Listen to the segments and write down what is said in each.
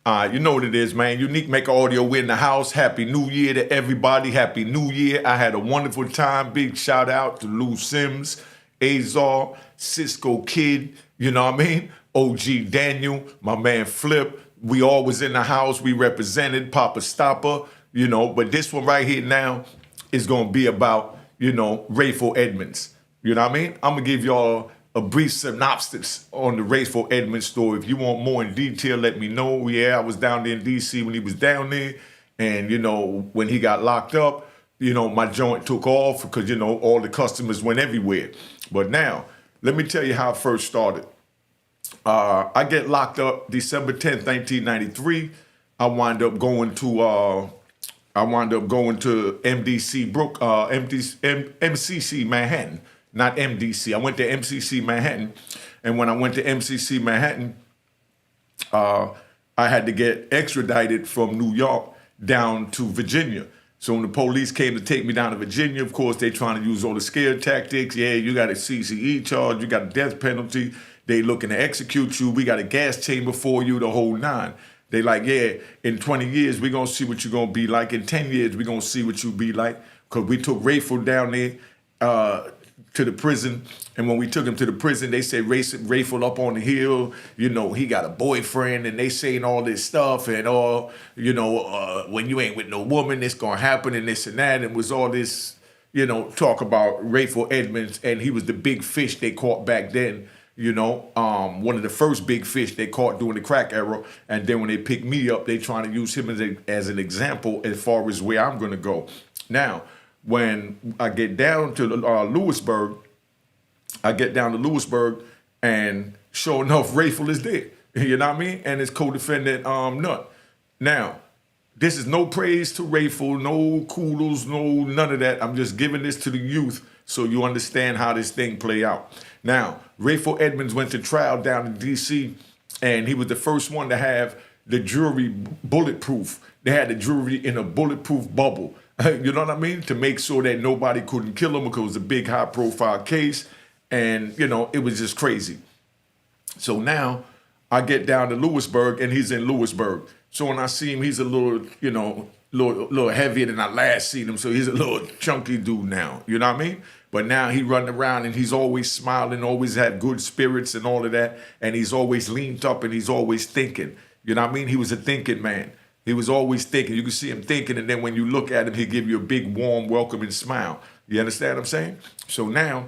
You know what it is, man. Unique Mecca Audio, we're in the house. Happy New Year to everybody. Happy New Year. I had a wonderful time. Big shout out to Lou Sims, Azar, Cisco Kid, you know what I mean? OG Daniel, my man Flip. We all was in the house. We represented Papa Stopper, you know. But this one right here now is going to be about, Rayful Edmonds. You know what I mean? I'm going to give y'all a brief synopsis on the Rayful Edmonds story. If you want more in detail, let me know. Yeah, I was down there in D.C. when he was down there. And, when he got locked up, my joint took off because, all the customers went everywhere. But now, let me tell you how it first started. I get locked up December 10th, 1993. I wind up going to MCC Manhattan, not MDC. I went to MCC Manhattan, and when I went to MCC Manhattan, I had to get extradited from New York down to Virginia. So when the police came to take me down to Virginia, of course, they trying to use all the scare tactics. Yeah, you got a CCE charge, you got a death penalty. They looking to execute you. We got a gas chamber for you, the whole nine. They like, yeah, in 20 years, we're going to see what you're going to be like. In 10 years, we're going to see what you be like. Because we took Rayful down there to the prison. And when we took him to the prison, they said Rayful up on the hill, he got a boyfriend, and they saying all this stuff and all, when you ain't with no woman, it's going to happen and this and that. And it was all this, talk about Rayful Edmonds, and he was the big fish they caught back then. One of the first big fish they caught during the crack era. And then when they picked me up, they trying to use him as an example as far as where I'm going to go. Now, when I get down to Lewisburg, and sure enough, Rayful is there. You know what I mean? And his co-defendant, Nut. Now, this is no praise to Rayful, no kudos, no none of that. I'm just giving this to the youth so you understand how this thing play out. Now, Rayful Edmonds went to trial down in D.C., and he was the first one to have the jury bulletproof. They had the jury in a bulletproof bubble, you know what I mean? To make sure that nobody couldn't kill him because it was a big high-profile case, and, it was just crazy. So now I get down to Lewisburg, and he's in Lewisburg. So when I see him, he's a little, little heavier than I last seen him. So he's a little chunky dude now, you know what I mean? But now he running around and he's always smiling, always had good spirits and all of that. And he's always leaned up and he's always thinking. You know what I mean? He was a thinking man. He was always thinking. You can see him thinking, and then when you look at him, he'll give you a big, warm, welcoming smile. You understand what I'm saying? So now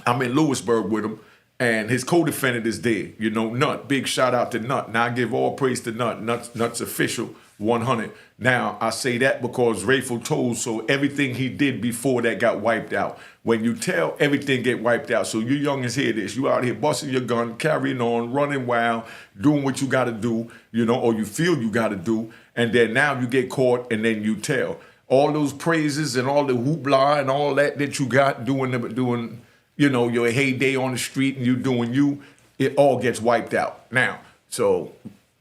I'm in Lewisburg with him, and his co-defendant is there. Nut. Big shout out to Nut. Now I give all praise to Nut. Nut's official 100. Now I say that because Rayful told, so everything he did before that got wiped out. When you tell, everything get wiped out. So you youngins hear this. You out here busting your gun, carrying on, running wild, doing what you got to do, or you feel you got to do. And then now you get caught and then you tell. All those praises and all the hoopla and all that you got doing, your heyday on the street and you doing you, it all gets wiped out. Now, so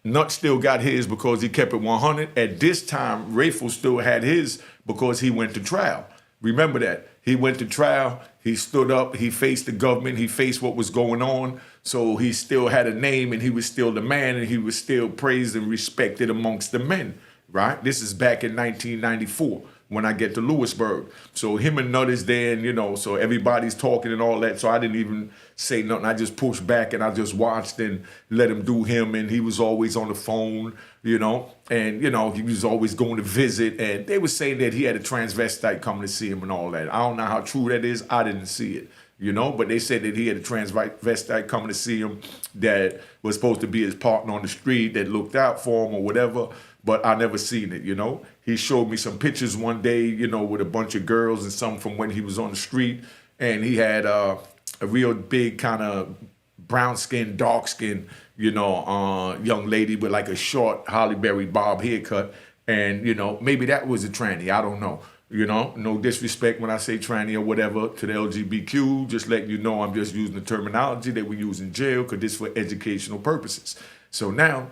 Nut still got his because he kept it 100. At this time, Rayful still had his because he went to trial. Remember that. He went to trial, he stood up, he faced the government, he faced what was going on. So he still had a name and he was still the man and he was still praised and respected amongst the men, right? This is back in 1994. When I get to Lewisburg. So him and Nut is there, and so everybody's talking and all that. So I didn't even say nothing. I just pushed back and I just watched and let him do him. And he was always on the phone, and he was always going to visit. And they were saying that he had a transvestite coming to see him and all that. I don't know how true that is. I didn't see it, but they said that he had a transvestite coming to see him that was supposed to be his partner on the street that looked out for him or whatever. But I never seen it, He showed me some pictures one day, with a bunch of girls and some from when he was on the street. And he had a real big kind of brown skin, dark skin, young lady with like a short Holly Berry bob haircut. And, maybe that was a tranny. I don't know. No disrespect when I say tranny or whatever to the LGBTQ. Just letting you know I'm just using the terminology that we use in jail because this is for educational purposes. So now,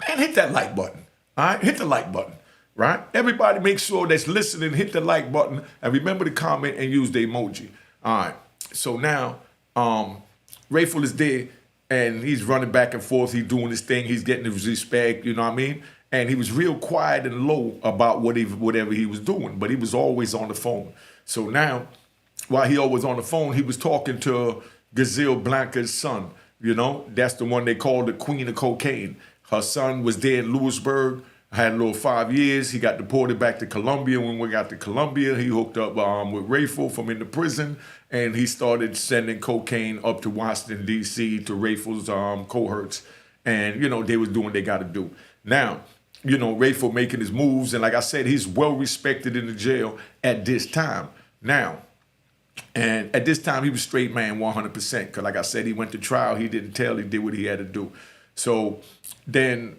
man, hit that like button. All right, hit the like button, right? Everybody make sure that's listening, hit the like button, and remember to comment and use the emoji. All right, so now Rayful is there, and he's running back and forth. He's doing his thing. He's getting his respect. You know what I mean? And he was real quiet and low about whatever he was doing, but he was always on the phone. So now, while he always on the phone, he was talking to Gazelle Blanca's son. You know, that's the one they called the Queen of Cocaine. Her son was there in Lewisburg. Had a little 5 years. He got deported back to Colombia. When we got to Colombia, he hooked up with Rayful from in the prison, and he started sending cocaine up to Washington, D.C. to Rayful's cohorts. And, you know, they was doing what they got to do. Now, you know, Rayful making his moves, and like I said, he's well respected in the jail at this time. Now, and at this time, he was straight man 100%, because like I said, he went to trial. He didn't tell. He did what he had to do. So then,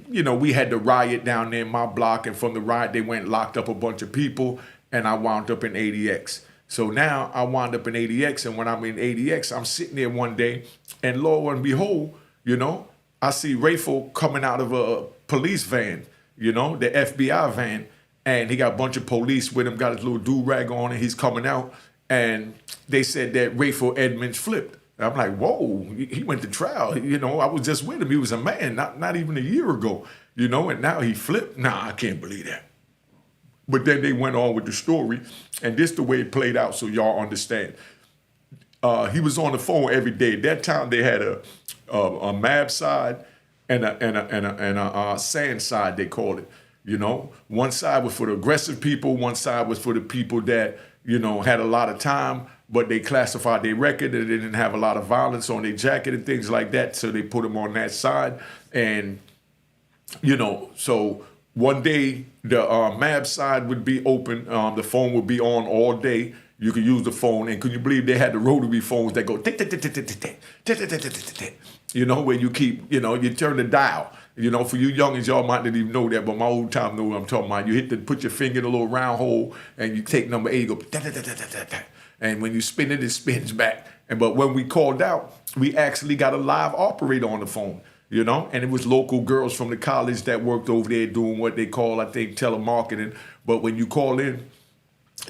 you know, we had the riot down there in my block, and from the riot, they went and locked up a bunch of people, and I wound up in ADX. So now I wound up in ADX, and when I'm in ADX, I'm sitting there one day, and lo and behold, you know, I see Rayful coming out of a police van, you know, the FBI van, and he got a bunch of police with him, got his little do-rag on, and he's coming out, and they said that Raful Edmonds flipped. I'm like, whoa, he went to trial. You know, I was just with him. He was a man, not even a year ago, you know, and now he flipped. Nah, I can't believe that. But then they went on with the story, and this the way it played out so y'all understand. He was on the phone every day. At that time, they had a MAB side and a sand side, they called it. You know, one side was for the aggressive people, one side was for the people that, you know, had a lot of time, but they classified their record and they didn't have a lot of violence on their jacket and things like that, so they put them on that side. And, you know, so one day the MAB side would be open, the phone would be on all day. You could use the phone, and could you believe they had the rotary phones that go tick, tick, tick, tick, tick, tick, tick, tick, tick, tick, tick, tick, you know, where you keep, you know, you turn the dial. You know, for you youngins, y'all might not even know that, but my old time know what I'm talking about. You put your finger in a little round hole, and you take number 8, you go, da, da, da, da, da, da. And when you spin it, it spins back. But when we called out, we actually got a live operator on the phone, you know, and it was local girls from the college that worked over there doing what they call, I think, telemarketing. But when you call in,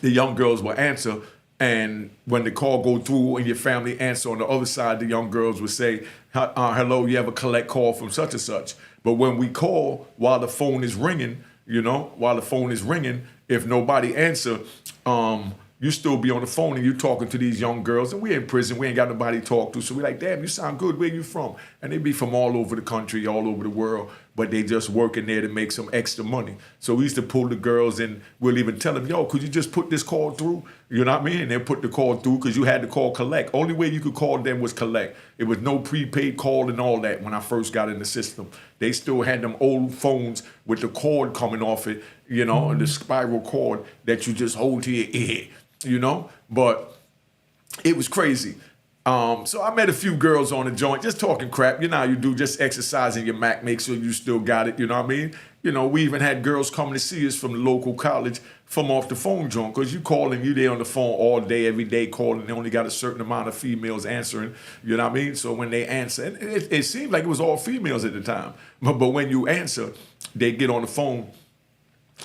the young girls will answer, and when the call go through and your family answer on the other side, the young girls would say, hello, you have a collect call from such and such. But when we call while the phone is ringing, you know, if nobody answer, you still be on the phone and you talking to these young girls, and we're in prison, we ain't got nobody to talk to, so we're like, damn, you sound good, where you from? And they be from all over the country, all over the world, but they just working there to make some extra money. So we used to pull the girls, and we'll even tell them, yo, could you just put this call through? You know what I mean? And they'll put the call through, because you had to call collect. Only way you could call them was collect. It was no prepaid call and all that when I first got in the system. They still had them old phones with the cord coming off it, you know, and the spiral cord that you just hold to your ear. You know, but it was crazy. So I met a few girls on the joint, just talking crap. You know how you do, just exercising your Mac, make sure you still got it. You know what I mean? You know, we even had girls coming to see us from the local college from off the phone joint, because you calling, you there on the phone all day, every day calling. They only got a certain amount of females answering. You know what I mean? So when they answer, it seemed like it was all females at the time. But when you answer, they get on the phone,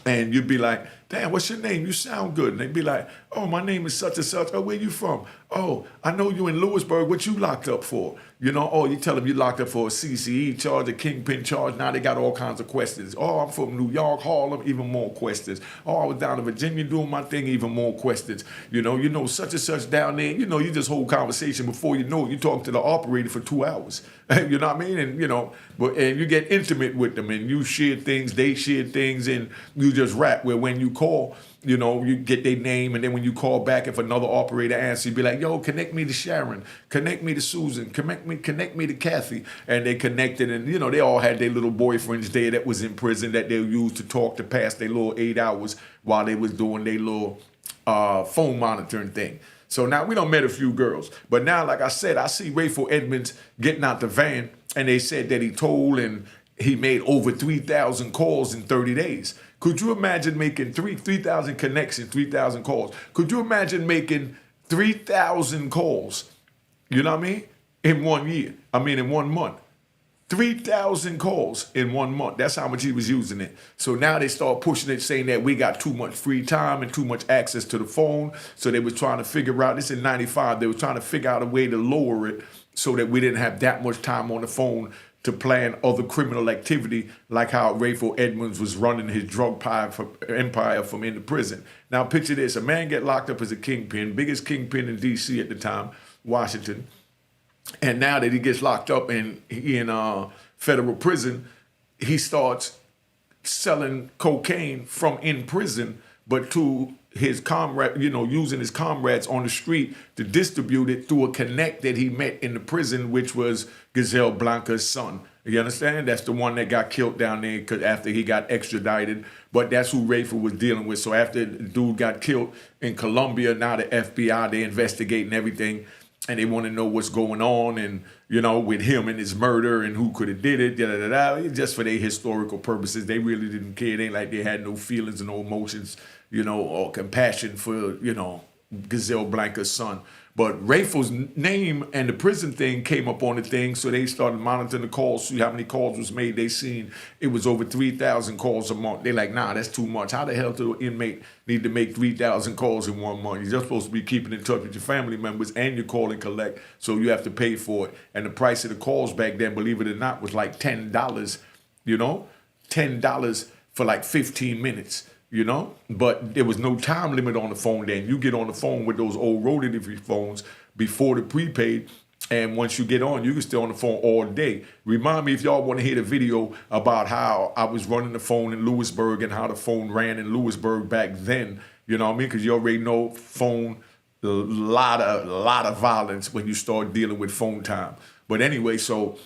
and you'd be like, damn, what's your name? You sound good. And they'd be like, oh, my name is such and such. Oh, where you from? Oh, I know you in Lewisburg. What you locked up for? You know, oh, you tell them you locked up for a CCE charge, a kingpin charge. Now they got all kinds of questions. Oh, I'm from New York, Harlem, even more questions. Oh, I was down in Virginia doing my thing, even more questions. You know, such and such down there. You know, you just hold conversation. Before you know it, you talk to the operator for 2 hours. You know what I mean? And, you know, and you get intimate with them, and you share things, they share things, and you just rap. Where when you call, you know, you get their name, and then when you call back, if another operator answers, you be like, yo, connect me to Sharon, connect me to Susan, connect me to Kathy. And they connected, and, you know, they all had their little boyfriends there that was in prison that they used to talk to pass their little 8 hours while they was doing their little phone monitoring thing. So now we done met a few girls. But now, like I said, I see Raful Edmonds getting out the van, and they said that he told and he made over 3,000 calls in 30 days. Could you imagine making 3,000 connections, 3,000 calls? Could you imagine making 3,000 calls, you know what I mean, in 1 year? I mean, in 1 month. 3,000 calls in 1 month. That's how much he was using it. So now they start pushing it, saying that we got too much free time and too much access to the phone. So they were trying to figure out, this in 95, they were trying to figure out a way to lower it so that we didn't have that much time on the phone to plan other criminal activity, like how Raful Edmonds was running his drug empire from in the prison. Now picture this, a man get locked up as a kingpin, biggest kingpin in D.C. at the time, Washington, and now that he gets locked up and he in federal prison, he starts selling cocaine from in prison, but to his comrade, using his comrades on the street to distribute it through a connect that he met in the prison, which was Gazelle Blanca's son. You understand? That's the one that got killed down there because after he got extradited. But that's who Rayful was dealing with. So after the dude got killed in Colombia, now the FBI, they investigating everything. And they want to know what's going on and, with him and his murder and who could have did it, just for their historical purposes. They really didn't care. It ain't like they had no feelings and no emotions, or compassion for, Gazelle Blanca's son. But Rayful's name and the prison thing came up on the thing, so they started monitoring the calls, see how many calls was made. They seen it was over 3,000 calls a month. They like, nah, that's too much. How the hell do an inmate need to make 3,000 calls in 1 month? You're just supposed to be keeping in touch with your family members and you call and collect, so you have to pay for it. And the price of the calls back then, believe it or not, was like $10, $10 for like 15 minutes. But there was no time limit on the phone then. You get on the phone with those old rotary phones before the prepaid, and once you get on, you can stay on the phone all day. Remind me if y'all want to hear the video about how I was running the phone in Lewisburg and how the phone ran in Lewisburg back then. You know what I mean? Because you already know phone, a lot of violence when you start dealing with phone time. But anyway, so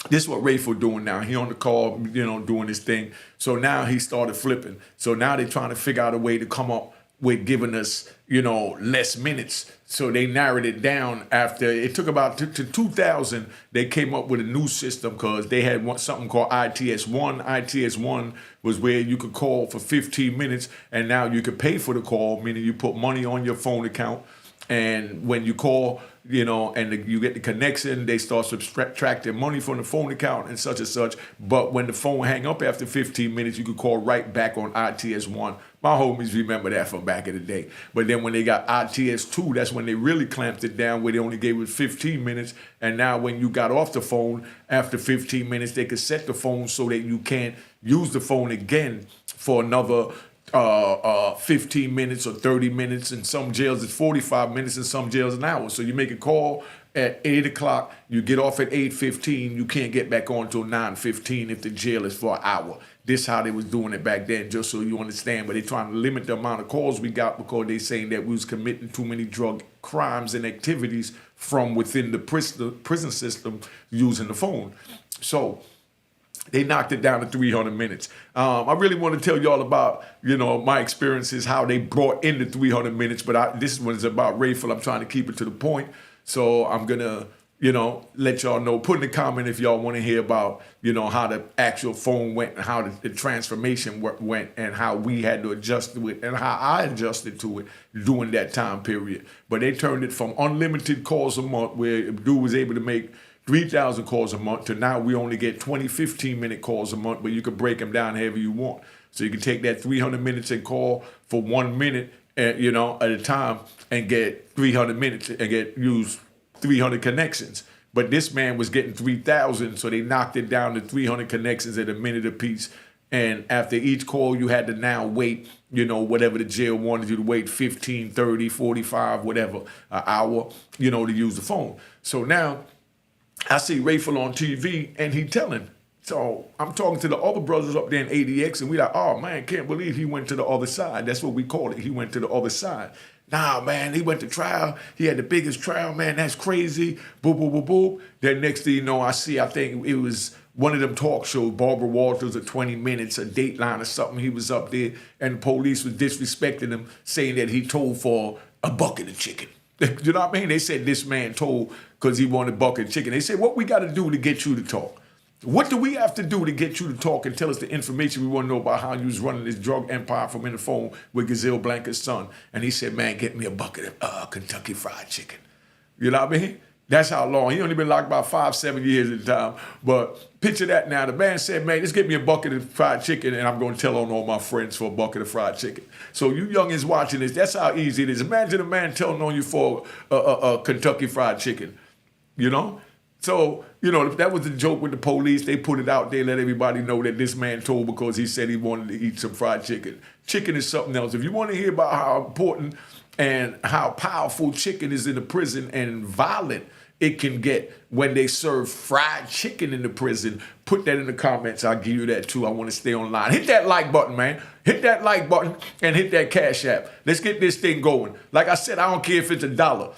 this is what Rayful doing now. He on the call, doing his thing. So now he started flipping. So now they're trying to figure out a way to come up with giving us, less minutes. So they narrowed it down after, it took about to 2000, they came up with a new system because they had something called ITS-1. ITS-1 was where you could call for 15 minutes and now you could pay for the call, meaning you put money on your phone account. And when you call, and you get the connection, they start subtracting money from the phone account and such. But when the phone hang up after 15 minutes, you could call right back on ITS-1. My homies remember that from back in the day. But then when they got ITS-2, that's when they really clamped it down, where they only gave it 15 minutes. And now when you got off the phone after 15 minutes, they could set the phone so that you can't use the phone again for another 15 minutes or 30 minutes. In some jails it's 45 minutes, in some jails an hour. So you make a call at 8 o'clock, you get off at 8:15, you can't get back on until 9:15 if the jail is for an hour. This how they was doing it back then, just so you understand. But they're trying to limit the amount of calls we got because they saying that we was committing too many drug crimes and activities from within the prison system using the phone. So they knocked it down to 300 minutes. I really want to tell y'all about, my experiences, how they brought in the 300 minutes, but this one is about Rayful. I'm trying to keep it to the point. So I'm going to, let y'all know. Put in the comment if y'all want to hear about, how the actual phone went and how the transformation went and how we had to adjust to it and how I adjusted to it during that time period. But they turned it from unlimited calls a month, where a dude was able to make 3,000 calls a month, to now we only get 20 15-minute calls a month, but you can break them down however you want. So you can take that 300 minutes and call for 1 minute, at a time, and get 300 minutes and use 300 connections. But this man was getting 3,000, so they knocked it down to 300 connections at a minute apiece. And after each call, you had to now wait, whatever the jail wanted you to wait, 15, 30, 45, whatever, an hour, to use the phone. So now I see Rayful on TV and he telling. So I'm talking to the other brothers up there in ADX and we like, oh man, can't believe he went to the other side. That's what we call it. He went to the other side. Nah, man, he went to trial. He had the biggest trial, man. That's crazy. Boop, boop, boop, boop. Then next thing you know, I think it was one of them talk shows, Barbara Walters, or 20 Minutes, a Dateline or something. He was up there and the police was disrespecting him, saying that he told for a bucket of chicken. You know what I mean? They said this man told because he wanted bucket of chicken. They said, what we got to do to get you to talk? What do we have to do to get you to talk and tell us the information we want to know about how you was running this drug empire from in the phone with Gazelle Blanca's son? And he said, man, get me a bucket of Kentucky Fried Chicken. You know what I mean? That's how long. He only been locked about 5-7 years at the time. But picture that now. The man said, man, just get me a bucket of fried chicken and I'm going to tell on all my friends for a bucket of fried chicken. So you youngins watching this, that's how easy it is. Imagine a man telling on you for a Kentucky Fried Chicken. you know? So, that was the joke with the police. They put it out there, let everybody know that this man told because he said he wanted to eat some fried chicken. Chicken is something else. If you want to hear about how important and how powerful chicken is in the prison and violent it can get when they serve fried chicken in the prison, put that in the comments. I'll give you that too. I want to stay online. Hit that like button, man. Hit that like button and hit that Cash App. Let's get this thing going. Like I said, I don't care if it's $1.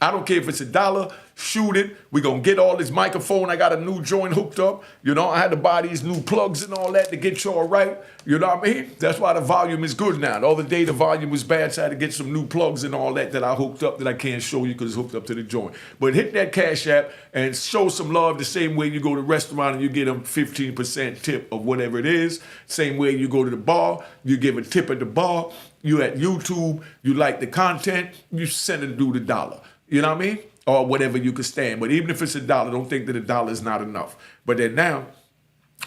I don't care if it's $1. Shoot it. We're going to get all this microphone. I got a new joint hooked up. I had to buy these new plugs and all that to get y'all right. You know what I mean? That's why the volume is good now. The other day, the volume was bad, so I had to get some new plugs and all that I hooked up that I can't show you because it's hooked up to the joint. But hit that Cash App and show some love the same way you go to a restaurant and you get them 15% tip of whatever it is. Same way you go to the bar, you give a tip at the bar. You at YouTube, you like the content, you send a dude $1. You know what I mean? Or whatever you could stand. But even if it's $1, don't think that $1 is not enough. But then now,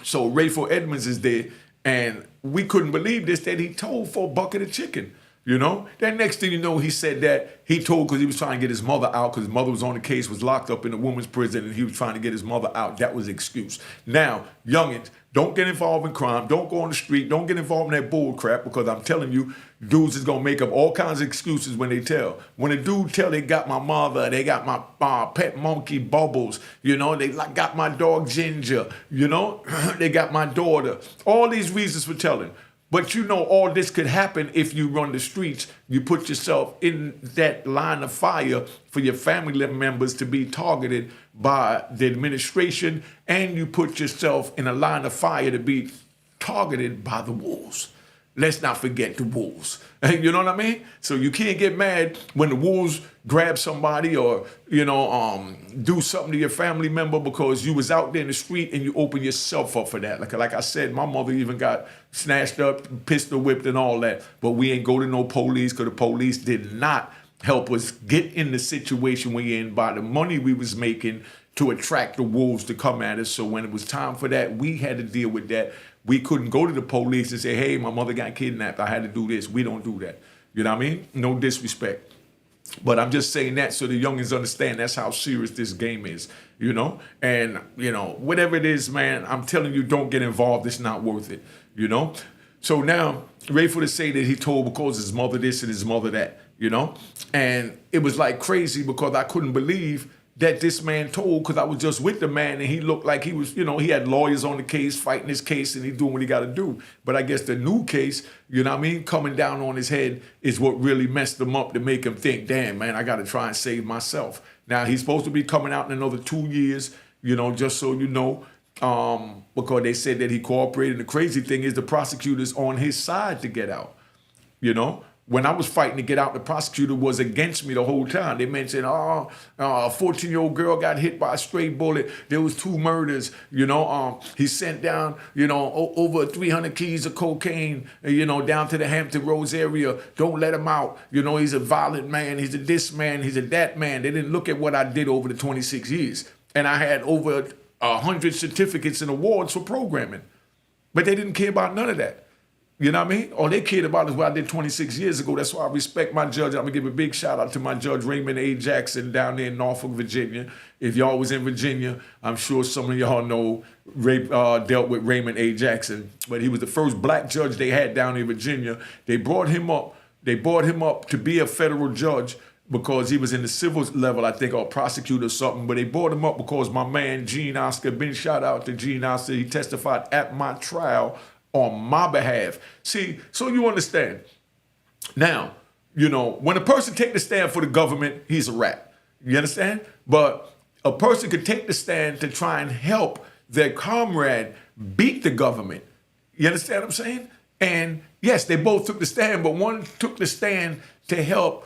so Raful Edmonds is there, and we couldn't believe this, that he told for a bucket of chicken. Then next thing you know, he said that he told because he was trying to get his mother out because his mother was on the case, was locked up in a woman's prison, and he was trying to get his mother out. That was an excuse. Now, youngins, don't get involved in crime. Don't go on the street. Don't get involved in that bull crap because I'm telling you, dudes is going to make up all kinds of excuses when they tell. When a dude tell they got my mother, they got my pet monkey Bubbles, they got my dog Ginger, they got my daughter. All these reasons for telling. But all this could happen if you run the streets. You put yourself in that line of fire for your family members to be targeted by the administration, and you put yourself in a line of fire to be targeted by the wolves. Let's not forget the wolves. You know what I mean? So you can't get mad when the wolves grab somebody or, do something to your family member because you was out there in the street and you open yourself up for that. Like I said, my mother even got snatched up, pistol whipped and all that. But we ain't go to no police because the police did not help us get in the situation we're in by the money we was making to attract the wolves to come at us. So when it was time for that, we had to deal with that. We couldn't go to the police and say, hey, my mother got kidnapped. I had to do this. We don't do that. You know what I mean? No disrespect. But I'm just saying that so the youngins understand that's how serious this game is, And, whatever it is, man, I'm telling you, don't get involved. It's not worth it, So now, Rayful to say that he told because his mother this and his mother that, And it was like crazy because I couldn't believe that this man told because I was just with the man and he looked like he was, he had lawyers on the case, fighting his case and he doing what he got to do. But I guess the new case, coming down on his head is what really messed him up to make him think, damn, man, I got to try and save myself. Now, he's supposed to be coming out in another 2 years, just so you know, because they said that he cooperated. The crazy thing is the prosecutor's on his side to get out, When I was fighting to get out, the prosecutor was against me the whole time. They mentioned, a 14-year-old girl got hit by a stray bullet. There was 2 murders. He sent down, over 300 keys of cocaine, down to the Hampton Roads area. Don't let him out. He's a violent man. He's a this man. He's a that man. They didn't look at what I did over the 26 years. And I had over 100 certificates and awards for programming. But they didn't care about none of that. You know what I mean? All they cared about is what I did 26 years ago. That's why I respect my judge. I'm going to give a big shout out to my judge, Raymond A. Jackson, down there in Norfolk, Virginia. If y'all was in Virginia, I'm sure some of y'all know dealt with Raymond A. Jackson. But he was the first black judge they had down in Virginia. They brought him up. They brought him up to be a federal judge because he was in the civil level, I think, or prosecutor or something. But they brought him up because my man, Gene Oscar, big shout out to Gene Oscar. He testified at my trial on my behalf. See, so you understand. Now, when a person take the stand for the government, he's a rat. You understand? But a person could take the stand to try and help their comrade beat the government. You understand what I'm saying? And yes, they both took the stand, but one took the stand to help,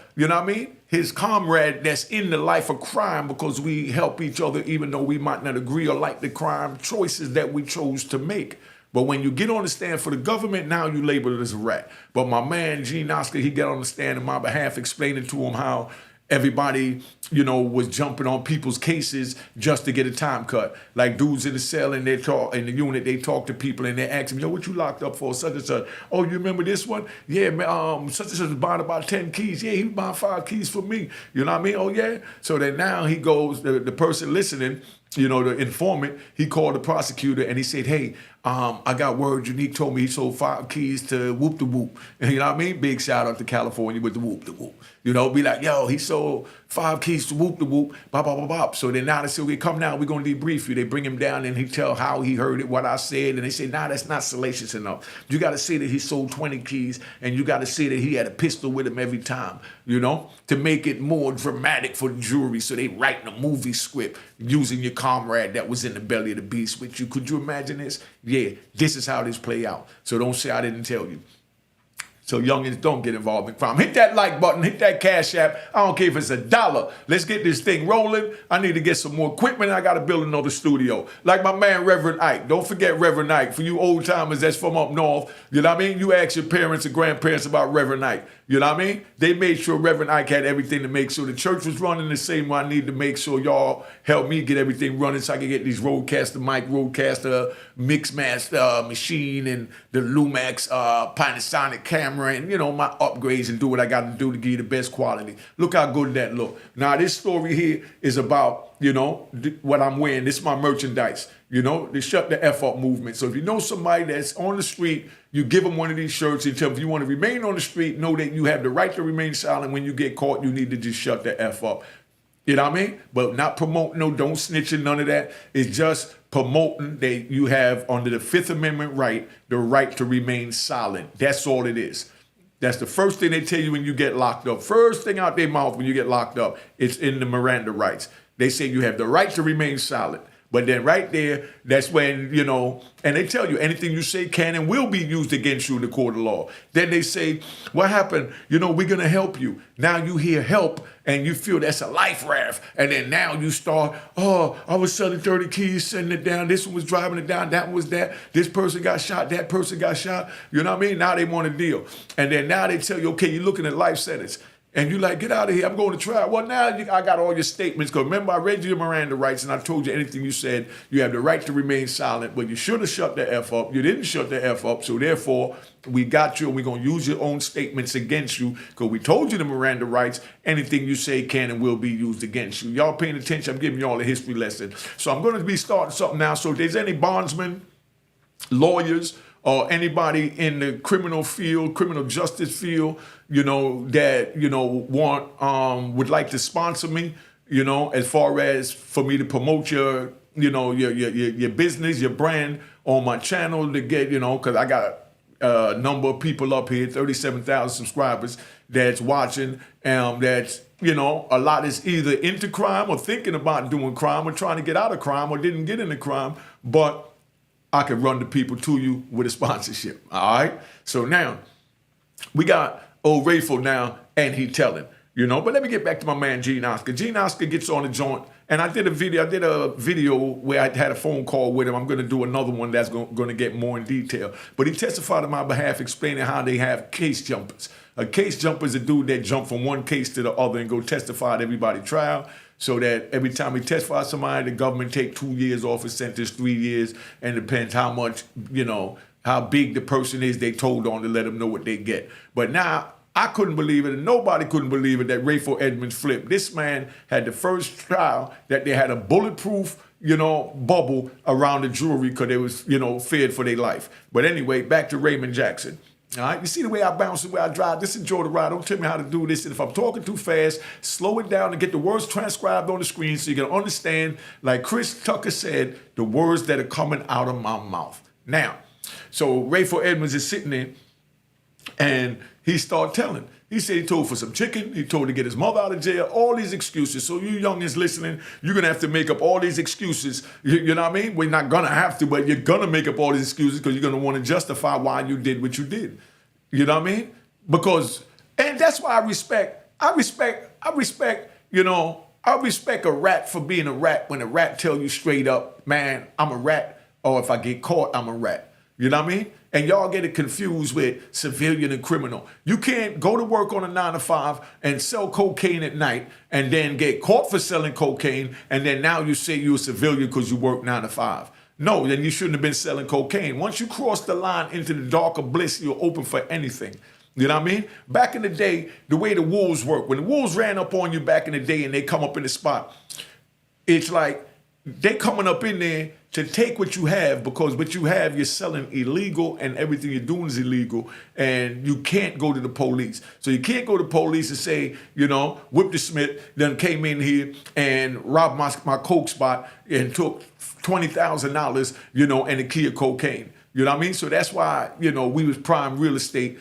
his comrade that's in the life of crime because we help each other even though we might not agree or like the crime choices that we chose to make. But when you get on the stand for the government, now you label it as a rat. But my man, Gene Oscar, he got on the stand on my behalf, explaining to him how everybody, was jumping on people's cases just to get a time cut. Like dudes in the cell and they talk in the unit, they talk to people and they ask them, yo, what you locked up for? Such and such. Oh, you remember this one? Yeah, man, such and such was buying about 10 keys. Yeah, he was buying 5 keys for me. You know what I mean? Oh, yeah. So then now he goes, the person listening, the informant, he called the prosecutor and he said, hey, I got word Unique told me he sold 5 keys to Whoop the Whoop. And you know what I mean? Big shout out to California with the Whoop the Whoop. Be like, yo, he sold 5 keys to Whoop the Whoop, bop, bop, bop, bop. So then now they say, okay, come now, we're going to debrief you. They bring him down and he tell how he heard it, what I said. And they say, nah, that's not salacious enough. You got to say that he sold 20 keys and you got to say that he had a pistol with him every time, to make it more dramatic for the jury. So they writing a movie script using your comrade that was in the belly of the beast with you. Could you imagine this? Yeah, this is how this play out. So don't say I didn't tell you. So youngins, don't get involved in crime. Hit that like button, hit that Cash App. I don't care if it's $1. Let's get this thing rolling. I need to get some more equipment. I got to build another studio. Like my man, Reverend Ike. Don't forget Reverend Ike. For you old timers that's from up north, you know what I mean? You ask your parents and grandparents about Reverend Ike. You know what I mean? They made sure Reverend Ike had everything to make sure the church was running the same way. I need to make sure y'all help me get everything running so I can get these Rodecaster mic, Rodecaster Mixmaster machine and the Lumax Panasonic camera and, my upgrades and do what I got to do to give you the best quality. Look how good that look. Now, this story here is about, what I'm wearing. This is my merchandise. They shut the F up movement. So if you know somebody that's on the street, you give them one of these shirts and tell them if you want to remain on the street, know that you have the right to remain silent. When you get caught, you need to just shut the F up. You know what I mean? But not promoting, no, don't snitching, none of that. It's just promoting that you have under the Fifth Amendment the right to remain silent. That's all it is. That's the first thing they tell you when you get locked up. First thing out their mouth when you get locked up, it's in the Miranda rights. They say you have the right to remain silent. But then right there, that's when, and they tell you anything you say can and will be used against you in the court of law. Then they say, what happened? We're going to help you. Now you hear help and you feel that's a life raft. And then now you start, oh, I was selling 30 keys, sending it down. This one was driving it down. That one was that. This person got shot. That person got shot. You know what I mean? Now they want a deal. And then now they tell you, okay, you're looking at life sentence. And you like, get out of here, I'm going to trial. Well, now I got all your statements. Because remember, I read you your Miranda rights and I told you anything you said, you have the right to remain silent, but you should have shut the F up. You didn't shut the F up. So therefore, we got you and we're going to use your own statements against you because we told you the Miranda rights. Anything you say can and will be used against you. Y'all paying attention? I'm giving y'all a history lesson. So I'm going to be starting something now. So if there's any bondsmen, lawyers, or anybody in the criminal field, criminal justice field, that, would like to sponsor me, as far as for me to promote your business, your brand on my channel to get, because I got a number of people up here, 37,000 subscribers that's watching, that's, a lot is either into crime or thinking about doing crime or trying to get out of crime or didn't get into crime, but I can run the people to you with a sponsorship, all right? So now, we got old Rayful now, and he telling, But let me get back to my man, Gene Oscar. Gene Oscar gets on the joint, and I did a video where I had a phone call with him. I'm going to do another one that's going to get more in detail. But he testified on my behalf explaining how they have case jumpers. A case jumper is a dude that jump from one case to the other and go testify at everybody's trial. So that every time he testifies somebody, the government take 2 years off his sentence, 3 years, and it depends how much, how big the person is they told on to let them know what they get. But now, I couldn't believe it, and nobody couldn't believe it that Rayful Edmonds flipped. This man had the first trial that they had a bulletproof, bubble around the jury because they was, feared for their life. But anyway, back to Raymond Jackson. All right, you see the way I bounce, the way I drive. Just enjoy the ride. Don't tell me how to do this. And if I'm talking too fast, slow it down and get the words transcribed on the screen so you can understand, like Chris Tucker said, the words that are coming out of my mouth. Now, so Rayful Edmonds is sitting there and he started telling. He said he told for some chicken. He told to get his mother out of jail. All these excuses. So you youngins listening, you're going to have to make up all these excuses. You know what I mean? We're not going to have to, but you're going to make up all these excuses because you're going to want to justify why you did what you did. You know what I mean? Because, and that's why I respect a rat for being a rat when a rat tell you straight up, man, I'm a rat, or if I get caught, I'm a rat. You know what I mean? And y'all get it confused with civilian and criminal. You can't go to work on a 9 to 5 and sell cocaine at night and then get caught for selling cocaine, and then now you say you're a civilian because you work 9 to 5. No, then you shouldn't have been selling cocaine. Once you cross the line into the darker bliss, you're open for anything. You know what I mean? Back in the day, the way the wolves work, when the wolves ran up on you back in the day and they come up in the spot, it's like they coming up in there to take what you have, because what you have, you're selling illegal, and everything you're doing is illegal, and you can't go to the police. So you can't go to the police and say, Whip the Smith then came in here and robbed my coke spot and took $20,000, and a key of cocaine. You know what I mean? So that's why, we was prime real estate,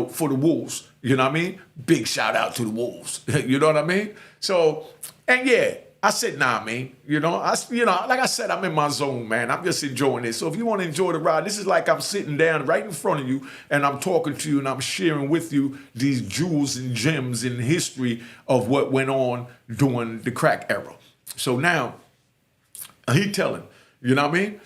for the wolves. You know what I mean? Big shout out to the wolves. You know what I mean? So, and yeah, I said, nah, man. Like I said, I'm in my zone, man. I'm just enjoying it. So if you want to enjoy the ride, this is like I'm sitting down right in front of you and I'm talking to you and I'm sharing with you these jewels and gems in history of what went on during the crack era. So now, he telling, you know what I mean?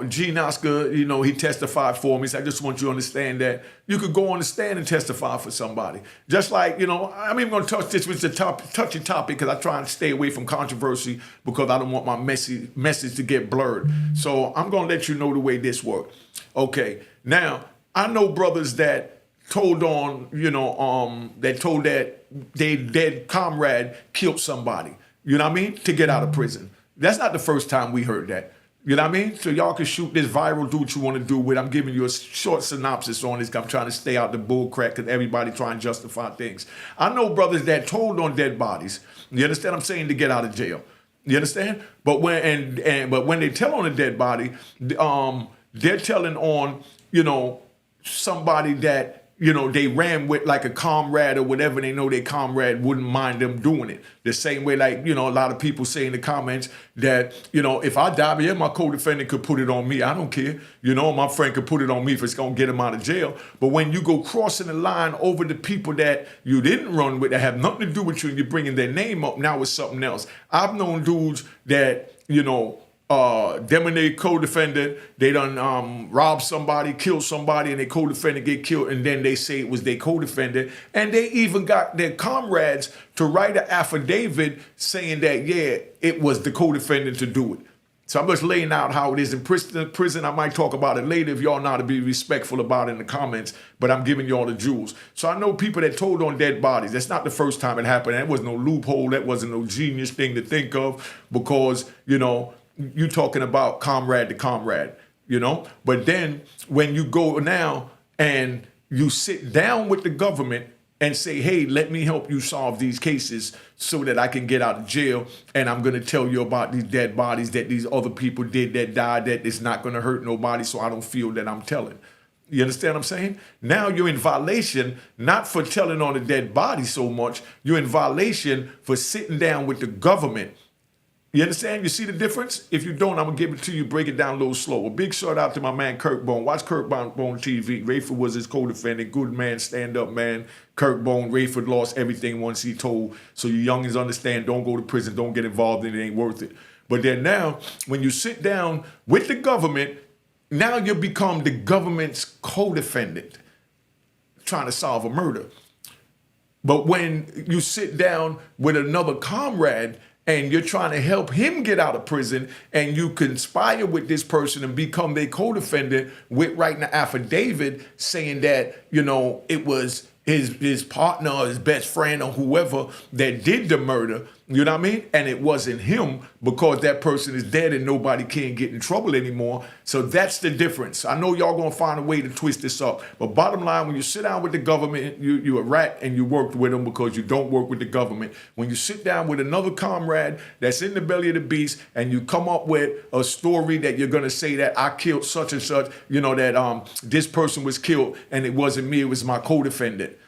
Gene Oscar, he testified for me. So I just want you to understand that you could go on the stand and testify for somebody. Just like, I'm even going to touch this with a touchy topic because I try and stay away from controversy because I don't want my message to get blurred. So I'm going to let you know the way this works. Okay, now, I know brothers that told on, that told that their dead comrade killed somebody, you know what I mean, to get out of prison. That's not the first time we heard that. You know what I mean? So y'all can shoot this viral, do what you want to do with. I'm giving you a short synopsis on this. I'm trying to stay out the bull crap because everybody trying to justify things. I know brothers that told on dead bodies. You understand what I'm saying? To get out of jail. You understand? But when they tell on a dead body, they're telling on, somebody that, they ran with like a comrade or whatever. They know their comrade wouldn't mind them doing it. The same way, like, a lot of people say in the comments that, if I die, yeah, my co-defendant could put it on me. I don't care. My friend could put it on me if it's going to get him out of jail. But when you go crossing the line over the people that you didn't run with, that have nothing to do with you, and you're bringing their name up, now it's something else. I've known dudes that, them and their co-defendant, they done robbed somebody, killed somebody, and their co-defendant get killed, and then they say it was their co-defendant. And they even got their comrades to write an affidavit saying that, yeah, it was the co-defendant to do it. So I'm just laying out how it is in prison. I might talk about it later if y'all know how to be respectful about it in the comments, but I'm giving y'all the jewels. So I know people that told on dead bodies. That's not the first time it happened. That was no loophole. That wasn't no genius thing to think of because, you talking about comrade to comrade, But then when you go now and you sit down with the government and say, hey, let me help you solve these cases so that I can get out of jail, and I'm going to tell you about these dead bodies that these other people did that died, that it's not going to hurt nobody, so I don't feel that I'm telling. You understand what I'm saying? Now you're in violation, not for telling on a dead body so much, you're in violation for sitting down with the government. You understand? You see the difference? If you don't, I'm going to give it to you, break it down a little slow. A big shout out to my man, Kirk Bone. Watch Kirk Bone TV. Rayful was his co-defendant. Good man, stand-up man. Kirk Bone, Rayful lost everything once he told. So you youngins understand, don't go to prison, don't get involved in it, ain't worth it. But then now, when you sit down with the government, now you become the government's co-defendant trying to solve a murder. But when you sit down with another comrade and you're trying to help him get out of prison, and you conspire with this person and become their co-defendant with writing an affidavit saying that, it was his partner or his best friend or whoever that did the murder, you know what I mean? And it wasn't him because that person is dead and nobody can get in trouble anymore. So that's the difference. I know y'all gonna find a way to twist this up, but bottom line, when you sit down with the government, you're a rat and you worked with them because you don't work with the government. When you sit down with another comrade that's in the belly of the beast and you come up with a story that you're gonna say that I killed such and such, that this person was killed and it wasn't me, it was my co-defendant.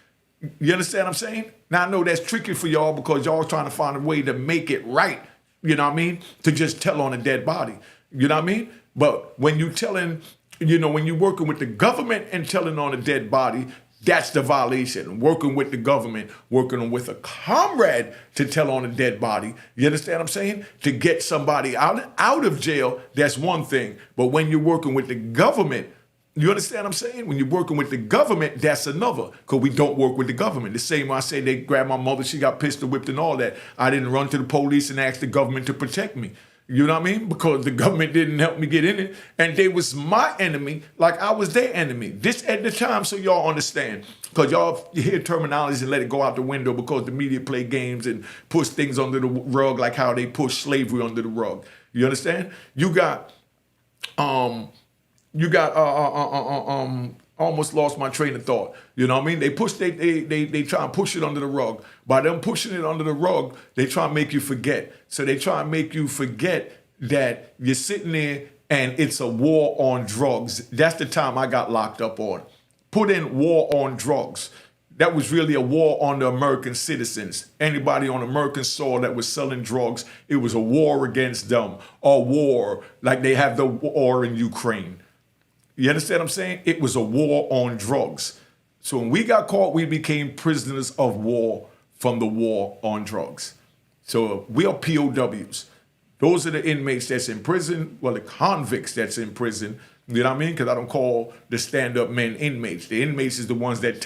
You understand what I'm saying? Now, I know that's tricky for y'all because y'all trying to find a way to make it right, you know what I mean? To just tell on a dead body, you know what I mean? But when you telling, when you're working with the government and telling on a dead body, that's the violation. Working with the government, working with a comrade to tell on a dead body, you understand what I'm saying? To get somebody out of jail, that's one thing. But when you're working with the government, You understand what I'm saying? When you're working with the government, that's another. Because we don't work with the government. The same way I say they grabbed my mother, she got pistol whipped and all that. I didn't run to the police and ask the government to protect me. You know what I mean? Because the government didn't help me get in it. And they was my enemy like I was their enemy. This at the time, so y'all understand. Because you hear terminology and let it go out the window because the media play games and push things under the rug like how they push slavery under the rug. You understand? You got almost lost my train of thought. You know what I mean? They try and push it under the rug. By them pushing it under the rug, they try and make you forget. So they try and make you forget that you're sitting there and it's a war on drugs. That's the time I got locked up on. Put in war on drugs. That was really a war on the American citizens. Anybody on American soil that was selling drugs, it was a war against them. A war like they have the war in Ukraine. You understand what I'm saying? It was a war on drugs. So when we got caught, we became prisoners of war from the war on drugs. So we are POWs. Those are the inmates that's in prison. Well, the convicts that's in prison. You know what I mean? Because I don't call the stand-up men inmates. The inmates is the ones that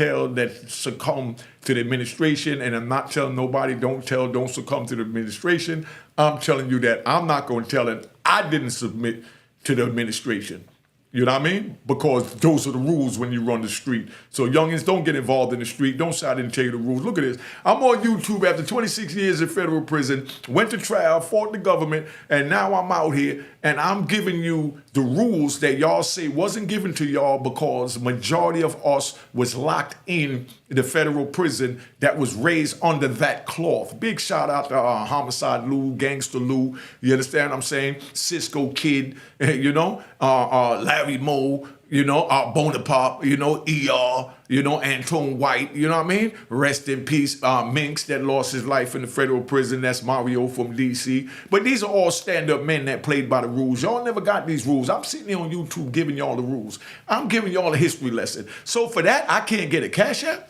succumb to the administration. And I'm not telling nobody, don't succumb to the administration. I'm telling you that I'm not going to tell it. I didn't submit to the administration. You know what I mean? Because those are the rules when you run the street. So youngins, don't get involved in the street. Don't say I didn't tell you the rules. Look at this. I'm on YouTube after 26 years in federal prison, went to trial, fought the government, and now I'm out here and I'm giving you the rules that y'all say wasn't given to y'all because majority of us was locked in the federal prison that was raised under that cloth. Big shout out to Homicide Lou, Gangster Lou, you understand what I'm saying? Cisco Kid, you know, Larry Moe, you know, Bonaparte, you know, ER, you know, Antone White, you know what I mean? Rest in peace, Minx that lost his life in the federal prison. That's Mario from DC. But these are all stand-up men that played by the rules. Y'all never got these rules. I'm sitting here on YouTube giving y'all the rules. I'm giving y'all a history lesson. So for that, I can't get a Cash App?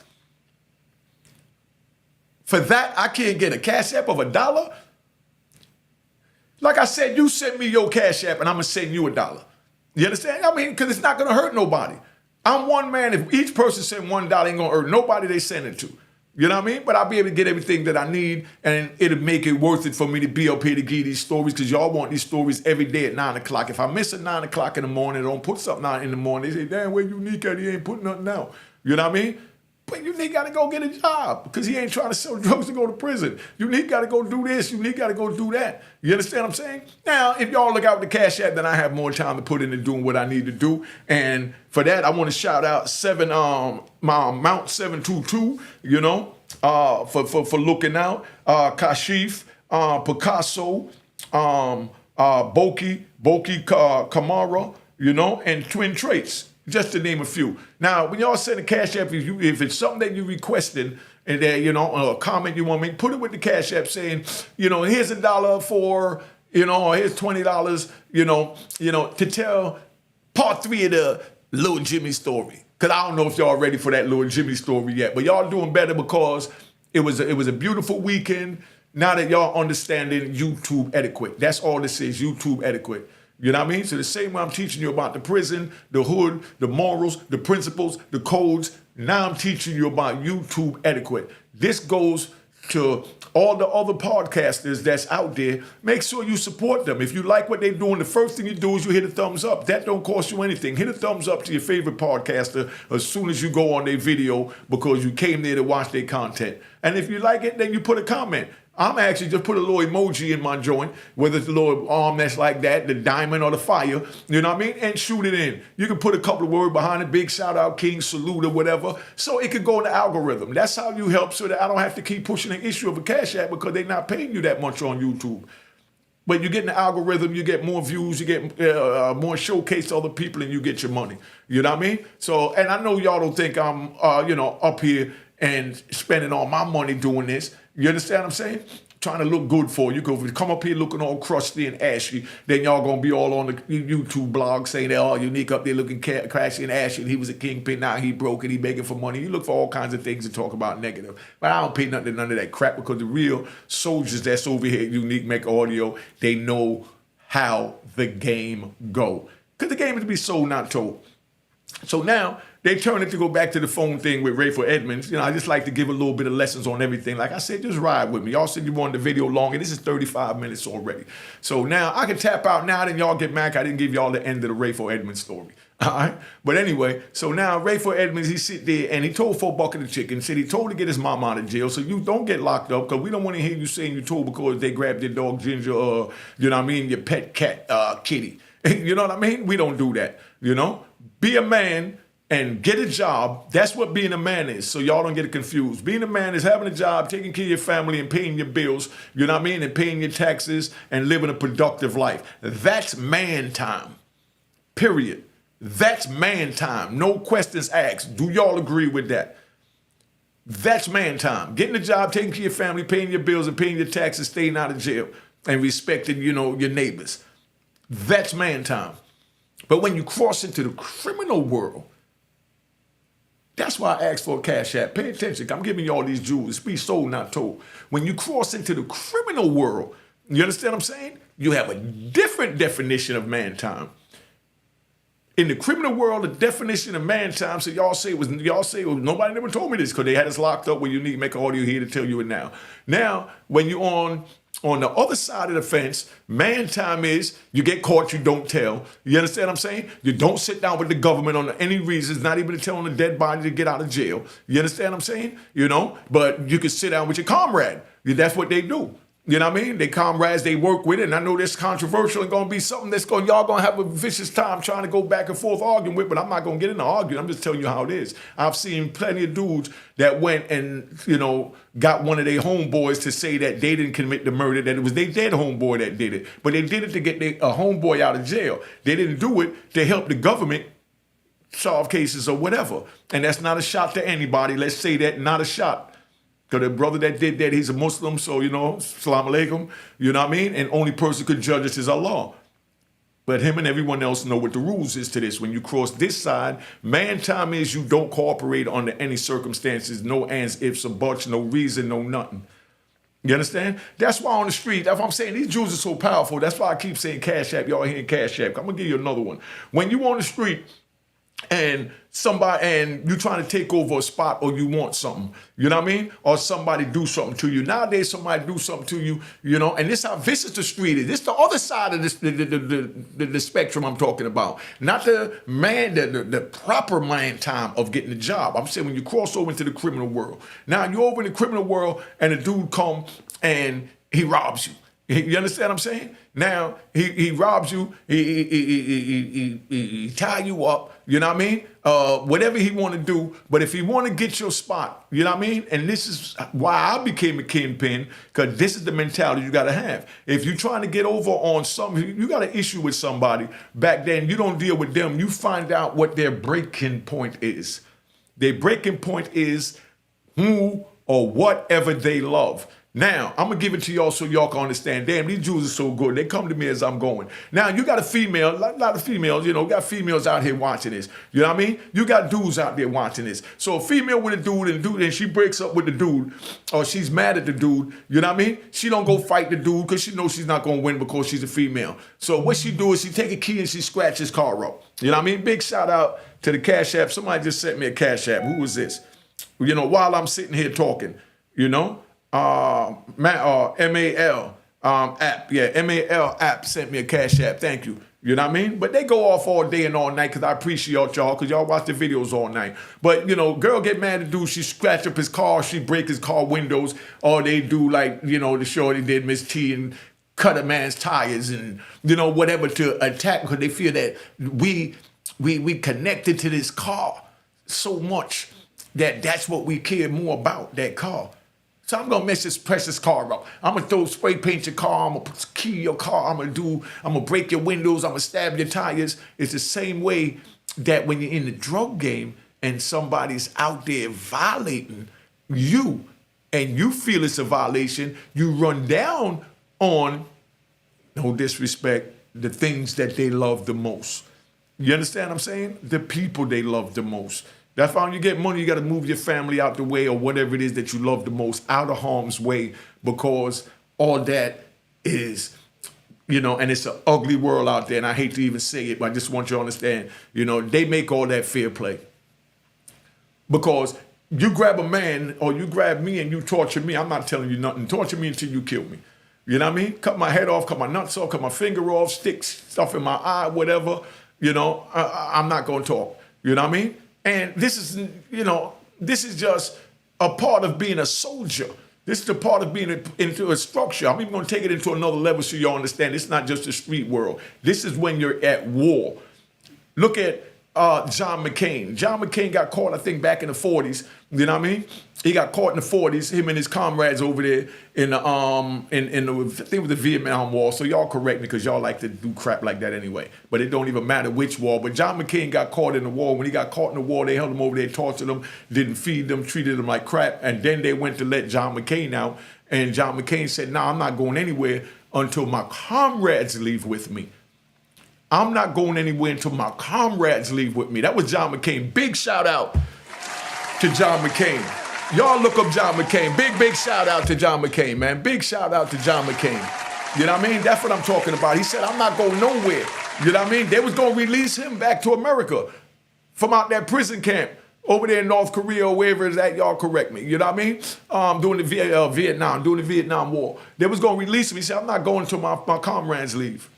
For that, I can't get a Cash App of $1? Like I said, you send me your Cash App and I'm going to send you $1. You understand? I mean, because it's not going to hurt nobody. I'm one man. If each person send $1, ain't going to hurt nobody they send it to. You know what I mean? But I'll be able to get everything that I need, and it'll make it worth it for me to be up here to give these stories, because y'all want these stories every day at 9 o'clock. If I miss at 9 o'clock in the morning, don't put something out in the morning, they say, damn, where Unique at? He ain't putting nothing out. You know what I mean? But Unique got to go get a job because he ain't trying to sell drugs to go to prison. Unique got to go do this. Unique got to go do that. You understand what I'm saying? Now, if y'all look out the Cash App, then I have more time to put into doing what I need to do. And for that, I want to shout out my Mount 722, you know, for looking out. Kashif, Picasso, Boki Kamara, you know, and Twin Traits. Just to name a few. Now, when y'all send a Cash App, if it's something that you requesting and that, you know, a comment you want to make, put it with the Cash App saying, you know, here's $1 for, you know, or here's $20, you know, to tell part 3 of the Lil Jimmy story. Because I don't know if y'all ready for that Lil Jimmy story yet, but y'all doing better because it was a beautiful weekend. Now that y'all understanding YouTube etiquette. That's all this is, YouTube etiquette. You know what I mean? So the same way I'm teaching you about the prison, the hood, the morals, the principles, the codes, now I'm teaching you about YouTube etiquette. This goes to all the other podcasters that's out there. Make sure you support them. If you like what they're doing, the first thing you do is you hit a thumbs up. That don't cost you anything. Hit a thumbs up to your favorite podcaster as soon as you go on their video because you came there to watch their content. And if you like it, then you put a comment. I'm actually just put a little emoji in my joint, whether it's a little arm that's like that, the diamond or the fire, you know what I mean? And shoot it in. You can put a couple of words behind it, big shout out, king, salute, or whatever, so it could go in the algorithm. That's how you help so that I don't have to keep pushing the issue of a Cash App because they're not paying you that much on YouTube. But you get in the algorithm, you get more views, you get more showcase to other people, and you get your money. You know what I mean? So, and I know y'all don't think I'm, up here and spending all my money doing this. You understand what I'm saying? Trying to look good for you. Because if you come up here looking all crusty and ashy, then y'all going to be all on the YouTube blog saying they're all Unique up there looking crashy and ashy, and he was a kingpin, now he broke and he begging for money. You look for all kinds of things to talk about negative. But I don't pay none of that crap because the real soldiers that's over here at Unique Mecca Audio, they know how the game go. Because the game is to be sold, not told. So now they turn it to go back to the phone thing with Rayful Edmonds. You know, I just like to give a little bit of lessons on everything. Like I said, just ride with me. Y'all said you wanted the video long, and this is 35 minutes already. So now I can tap out now, then y'all get mad I didn't give y'all the end of the Rayful Edmonds story. All right. But anyway, so now Rayful Edmonds, he sit there and he told $4 the chicken, said he told to get his mom out of jail. So you don't get locked up, because we don't want to hear you saying you told because they grabbed your dog Ginger, or, you know what I mean, your pet cat Kitty. You know what I mean? We don't do that. You know, be a man and get a job. That's what being a man is. So y'all don't get it confused. Being a man is having a job, taking care of your family and paying your bills, you know what I mean, and paying your taxes and living a productive life. That's man time. Period. That's man time. No questions asked. Do y'all agree with that? That's man time. Getting a job, taking care of your family, paying your bills and paying your taxes, staying out of jail, and respecting, you know, your neighbors. That's man time. But when you cross into the criminal world, that's why I asked for a cash app. Pay attention. I'm giving you all these jewels. Be sold, not told. When you cross into the criminal world, you understand what I'm saying? You have a different definition of man time. In the criminal world, the definition of man time, so y'all say it was nobody never told me this, because they had us locked up with Unique Mecca audio here to tell you it now. Now, when you're on the other side of the fence, man time is you get caught, you don't tell. You understand what I'm saying? You don't sit down with the government on any reasons, not even to tell on a dead body to get out of jail. You understand what I'm saying? You know, but you can sit down with your comrade. That's what they do. You know what I mean? They comrades, they work with it. And I know this controversial and going to be something y'all going to have a vicious time trying to go back and forth arguing with, but I'm not going to get into arguing. I'm just telling you how it is. I've seen plenty of dudes that went and, you know, got one of their homeboys to say that they didn't commit the murder, that it was their dead homeboy that did it. But they did it to get a homeboy out of jail. They didn't do it to help the government solve cases or whatever. And that's not a shot to anybody. Let's say that, not a shot. Because the brother that did that, he's a Muslim, so, you know, salam alaikum, you know what I mean? And only person could judge us is Allah. But him and everyone else know what the rules is to this. When you cross this side, man time is you don't cooperate under any circumstances, no ands, ifs, or buts, no reason, no nothing. You understand? That's why on the street, that's what I'm saying, these Jews are so powerful. That's why I keep saying Cash App. Y'all hearing Cash App. I'm going to give you another one. When you on the street, and you trying to take over a spot, or you want something, you know what I mean? Or somebody do something to you. Nowadays, somebody do something to you, you know, and this how vicious the street is. This the other side of this, the spectrum I'm talking about. Not the man, the proper man time of getting a job. I'm saying when you cross over into the criminal world. Now you're over in the criminal world and a dude come and he robs you. You understand what I'm saying? Now, he robs you, he tie you up, you know what I mean? Whatever he want to do, but if he want to get your spot, you know what I mean? And this is why I became a kingpin, because this is the mentality you got to have. If you're trying to get over on something, you got an issue with somebody, back then you don't deal with them, you find out what their breaking point is. Their breaking point is who or whatever they love. Now, I'm going to give it to y'all so y'all can understand. Damn, these Jews are so good. They come to me as I'm going. Now, you got a female, a lot of females, you know, got females out here watching this. You know what I mean? You got dudes out there watching this. So a female with a dude and she breaks up with the dude, or she's mad at the dude, you know what I mean? She don't go fight the dude because she knows she's not going to win because she's a female. So what she do is she take a key and she scratch his car up. You know what I mean? Big shout out to the Cash App. Somebody just sent me a Cash App. Who was this? You know, while I'm sitting here talking, you know? MAL app. Yeah, MAL app sent me a Cash App. Thank you. You know what I mean? But they go off all day and all night because I appreciate y'all, because y'all watch the videos all night. But, you know, girl get mad at dude, she scratch up his car, she break his car windows, or they do like, you know, the shorty did Miss T and cut a man's tires and, you know, whatever to attack, because they feel that we connected to this car so much that that's what we care more about, that car. So I'm gonna mess this precious car up. I'm gonna spray paint your car, I'm gonna key your car, I'm gonna break your windows, I'm gonna stab your tires. It's the same way that when you're in the drug game and somebody's out there violating you and you feel it's a violation, you run down on, no disrespect, the things that they love the most. You understand what I'm saying? The people they love the most. That's why when you get money, you got to move your family out the way, or whatever it is that you love the most, out of harm's way, because all that is, and it's an ugly world out there, and I hate to even say it, but I just want you to understand, they make all that fair play. Because you grab a man or you grab me and you torture me, I'm not telling you nothing. Torture me until you kill me. You know what I mean? Cut my head off, cut my nuts off, cut my finger off, stick stuff in my eye, whatever. I'm not going to talk. You know what I mean? And this is just a part of being a soldier. This is the part of being into a structure. I'm even going to take it into another level so y'all understand. It's not just the street world. This is when you're at war. Look at John McCain. John McCain got caught, I think, back in the 40s. You know what I mean? He got caught in the 40s, him and his comrades over there in the, I think it was the Vietnam War. So y'all correct me because y'all like to do crap like that anyway. But it don't even matter which war. But John McCain got caught in the war. When he got caught in the war, they held him over there, tortured him, didn't feed them, treated him like crap. And then they went to let John McCain out. And John McCain said, "No, I'm not going anywhere until my comrades leave with me. I'm not going anywhere until my comrades leave with me." That was John McCain. Big shout out to John McCain. Y'all look up John McCain. Big shout out to John McCain, man. Big shout out to John McCain. You know what I mean? That's what I'm talking about. He said, "I'm not going nowhere." You know what I mean? They was going to release him back to America from out that prison camp over there in North Korea or wherever it's at. Y'all correct me. You know what I mean? During the Vietnam War. They was going to release him. He said, "I'm not going until my comrades leave."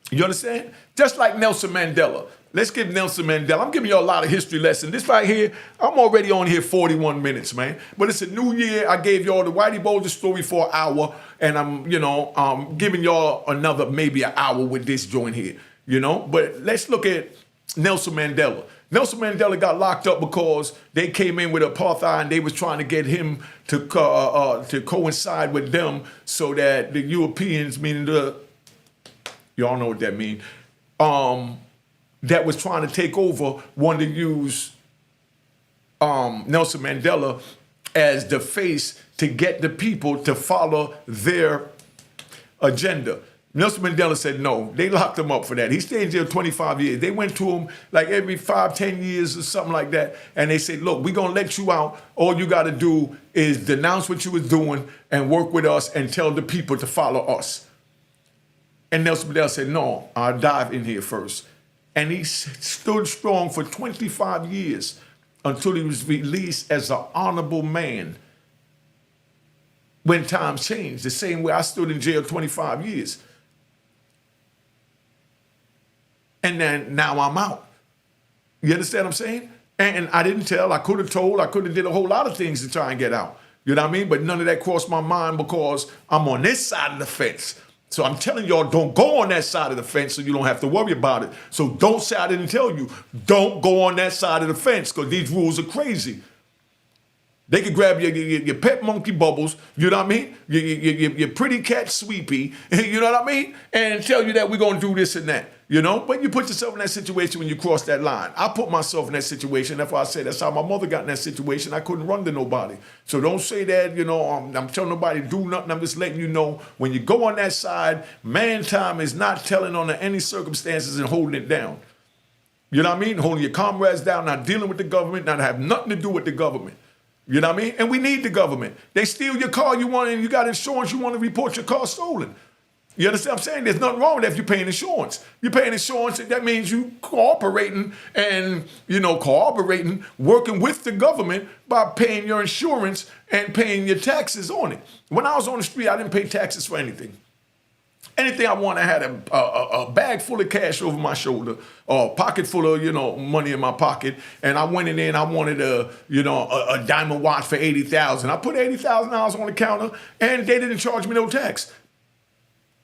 You understand? Just like Nelson Mandela. Let's give Nelson Mandela. I'm giving you a lot of history lessons. This right here, I'm already on here 41 minutes, man. But it's a new year. I gave y'all the Whitey Bulger story for an hour, and I'm giving y'all another maybe an hour with this joint here, But let's look at Nelson Mandela. Nelson Mandela got locked up because they came in with apartheid and they was trying to get him to coincide with them so that the Europeans, meaning y'all know what that means, that was trying to take over, wanted to use Nelson Mandela as the face to get the people to follow their agenda. Nelson Mandela said no. They locked him up for that. He stayed in jail 25 years. They went to him like every 5-10 years or something like that, and they said, "Look, we're going to let you out. All you got to do is denounce what you was doing and work with us and tell the people to follow us." And Nelson Mandela said, "No, I'll dive in here first." And he stood strong for 25 years until he was released as an honorable man when times changed. The same way I stood in jail 25 years. And then now I'm out. You understand what I'm saying? And I didn't tell. I could have told. I could have did a whole lot of things to try and get out. You know what I mean? But none of that crossed my mind because I'm on this side of the fence. So I'm telling y'all, don't go on that side of the fence so you don't have to worry about it. So don't say I didn't tell you. Don't go on that side of the fence because these rules are crazy. They could grab your pet monkey Bubbles, you know what I mean? Your pretty cat Sweepy, you know what I mean? And tell you that we're going to do this and that, But you put yourself in that situation when you cross that line. I put myself in that situation. That's why I said that's how my mother got in that situation. I couldn't run to nobody. So don't say that, I'm telling nobody to do nothing. I'm just letting you know when you go on that side, man time is not telling under any circumstances and holding it down. You know what I mean? Holding your comrades down, not dealing with the government, not have nothing to do with the government. You know what I mean? And we need the government. They steal your car, and you got insurance, you want to report your car stolen. You understand what I'm saying? There's nothing wrong with that if you're paying insurance. You're paying insurance, that means you cooperating and, working with the government by paying your insurance and paying your taxes on it. When I was on the street, I didn't pay taxes for anything. Anything I want, I had a bag full of cash over my shoulder, or a pocket full of, money in my pocket. And I went in there and I wanted a diamond watch for $80,000. I put $80,000 on the counter and they didn't charge me no tax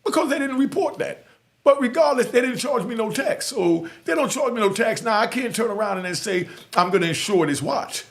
because they didn't report that. But regardless, they didn't charge me no tax. So they don't charge me no tax. Now I can't turn around and then say, I'm going to insure this watch.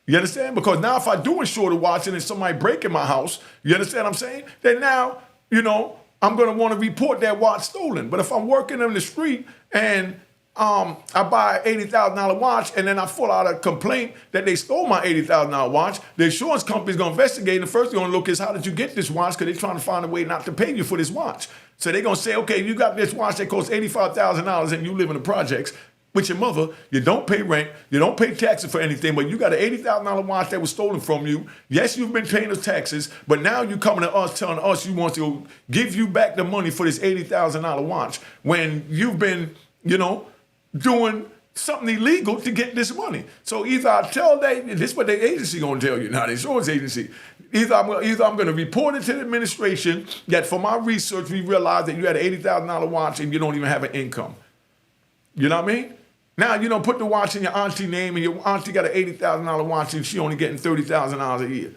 You understand? Because now if I do insure the watch and then somebody break in my house, you understand what I'm saying? Then now, I'm going to want to report that watch stolen. But if I'm working in the street and I buy an $80,000 watch and then I fill out a complaint that they stole my $80,000 watch, the insurance company's going to investigate. And the first thing they're going to look is, how did you get this watch? Because they're trying to find a way not to pay you for this watch. So they're going to say, okay, you got this watch that costs $85,000 and you live in the projects. with your mother. You don't pay rent. You don't pay taxes for anything, but you got an $80,000 watch that was stolen from you. Yes, you've been paying the taxes, but now you're coming to us telling us you want to give you back the money for this $80,000 watch when you've been, doing something illegal to get this money. So either I tell this is what the agency gonna tell you now, the insurance agency. Either I'm gonna report it to the administration that for my research we realized that you had an $80,000 watch and you don't even have an income. You know what I mean? Now put the watch in your auntie name and your auntie got an $80,000 watch and she only getting $30,000 a year.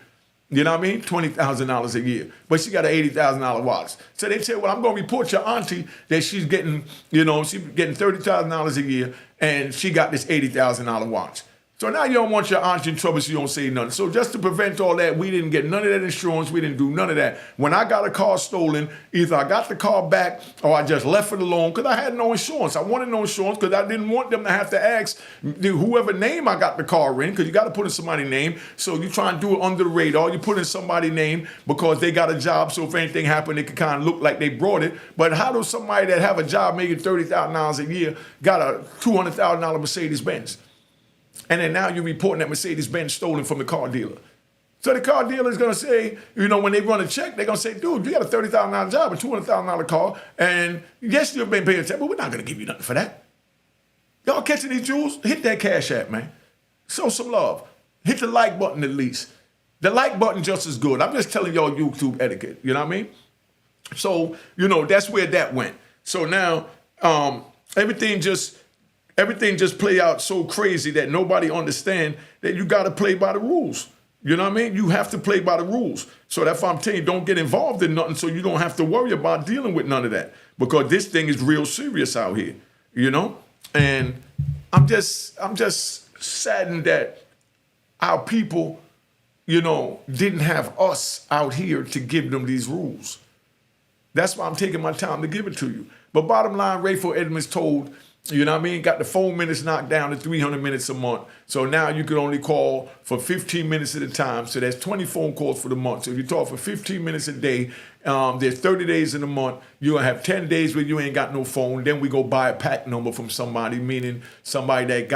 You know what I mean? $20,000 a year. But she got an $80,000 watch. So they say, well, I'm going to report your auntie that she's getting, she's getting $30,000 a year and she got this $80,000 watch. So now you don't want your auntie in trouble so you don't say nothing. So just to prevent all that, we didn't get none of that insurance. We didn't do none of that. When I got a car stolen, either I got the car back or I just left it alone because I had no insurance. I wanted no insurance because I didn't want them to have to ask whoever name I got the car in, because you got to put in somebody's name. So you try and do it under the radar. You put in somebody's name because they got a job. So if anything happened, it could kind of look like they brought it. But how does somebody that have a job making $30,000 a year got a $200,000 Mercedes-Benz? And then now you're reporting that Mercedes-Benz stolen from the car dealer. So the car dealer is going to say, when they run a check, they're going to say, dude, you got a $30,000 job, a $200,000 car, and yes, you've been paying tax, but we're not going to give you nothing for that. Y'all catching these jewels? Hit that Cash App, man. Show some love. Hit the like button at least. The like button just as good. I'm just telling y'all YouTube etiquette. You know what I mean? So, that's where that went. So now everything just play out so crazy that nobody understand that you got to play by the rules. You know what I mean? You have to play by the rules. So that's why I'm telling you, don't get involved in nothing so you don't have to worry about dealing with none of that, because this thing is real serious out here, And I'm just saddened that our people, didn't have us out here to give them these rules. That's why I'm taking my time to give it to you. But bottom line, Raful Edmonds told, got the phone minutes knocked down to 300 minutes a month. So now you can only call for 15 minutes at a time. So that's 20 phone calls for the month. So if you talk for 15 minutes a day, there's 30 days in a month. You're going to have 10 days where you ain't got no phone. Then we go buy a pack number from somebody, meaning somebody that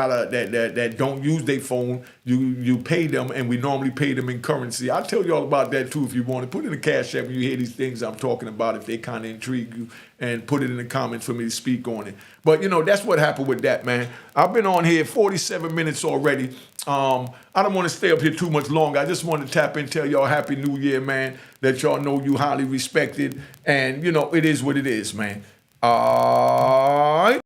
that don't use their phone. You pay them, and we normally pay them in currency. I'll tell you all about that too if you want to. Put in the Cash App when you hear these things I'm talking about, if they kind of intrigue you, and put it in the comments for me to speak on it. But, that's what happened with that, man. I've been on here 47 minutes already. I don't want to stay up here too much longer. I just want to tap in, tell y'all Happy New Year, man. Let y'all know you highly respected. And, it is what it is, man. All right.